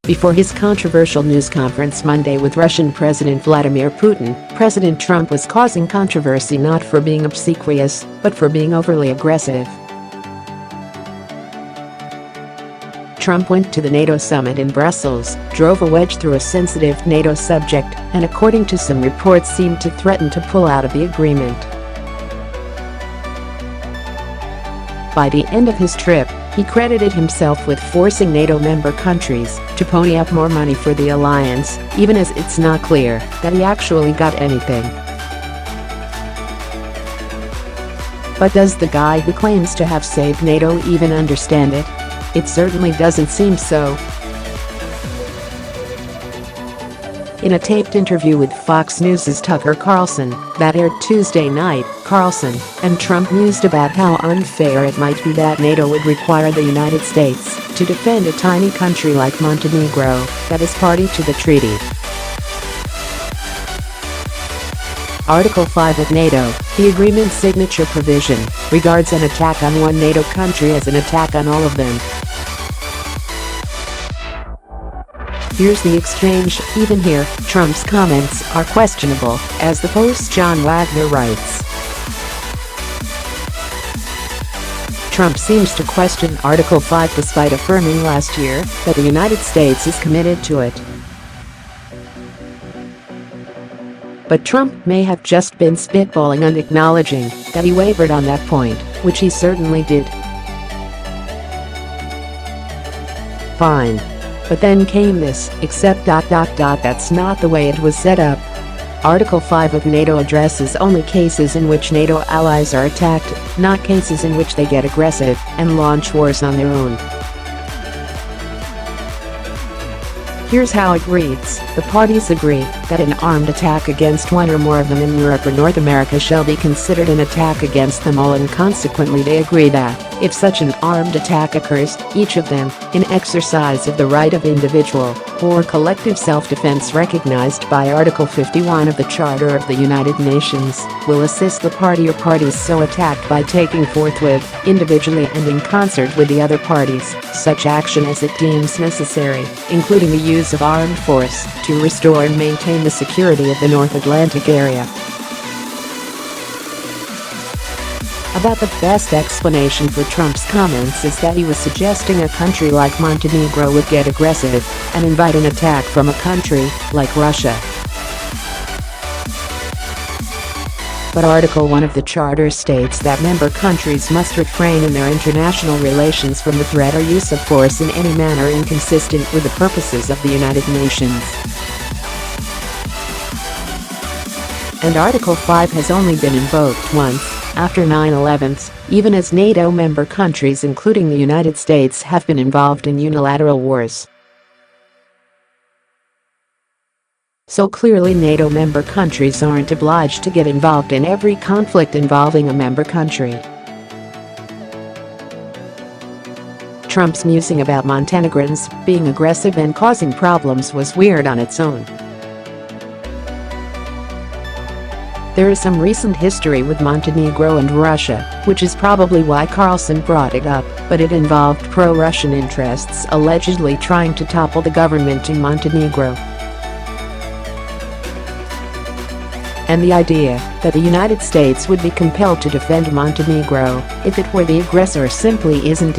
Before his controversial news conference Monday with Russian President Vladimir Putin, President Trump was causing controversy not for being obsequious, but for being overly aggressive. Trump went to the NATO summit in Brussels, drove a wedge through a sensitive NATO subject, and according to some reports seemed to threaten to pull out of the agreement. By the end of his trip, he credited himself with forcing NATO member countries to pony up more money for the alliance, even as it's not clear that he actually got anything. But does the guy who claims to have saved NATO even understand it? It certainly doesn't seem so. In a taped interview with Fox News' Tucker Carlson that aired Tuesday night, Carlson and Trump mused about how unfair it might be that NATO would require the United States to defend a tiny country like Montenegro that is party to the treaty. Article 5 of NATO, the agreement's signature provision, regards an attack on one NATO country as an attack on all of them. Here's the exchange. Even here, Trump's comments are questionable, as the Post John Wagner writes. Trump seems to question Article 5 despite affirming last year that the United States is committed to it. But Trump may have just been spitballing and acknowledging that he wavered on that point, which he certainly did. Fine. But then came this, except ... that's not the way it was set up. Article 5 of NATO addresses only cases in which NATO allies are attacked, not cases in which they get aggressive and launch wars on their own. Here's how it reads. The parties agree that an armed attack against one or more of them in Europe or North America shall be considered an attack against them all, and consequently they agree that, if such an armed attack occurs, each of them, in exercise of the right of individual or collective self-defense recognized by Article 51 of the Charter of the United Nations, will assist the party or parties so attacked by taking forthwith, individually and in concert with the other parties, such action as it deems necessary, including the use of armed force, to restore and maintain the security of the North Atlantic area. About the best explanation for Trump's comments is that he was suggesting a country like Montenegro would get aggressive and invite an attack from a country like Russia. But Article 1 of the Charter states that member countries must refrain in their international relations from the threat or use of force in any manner inconsistent with the purposes of the United Nations. And Article 5 has only been invoked once, after 9/11, even as NATO member countries including the United States have been involved in unilateral wars. So clearly NATO member countries aren't obliged to get involved in every conflict involving a member country. Trump's musing about Montenegrins being aggressive and causing problems was weird on its own. There is some recent history with Montenegro and Russia, which is probably why Carlson brought it up, but it involved pro-Russian interests allegedly trying to topple the government in Montenegro. And the idea that the United States would be compelled to defend Montenegro if it were the aggressor simply isn't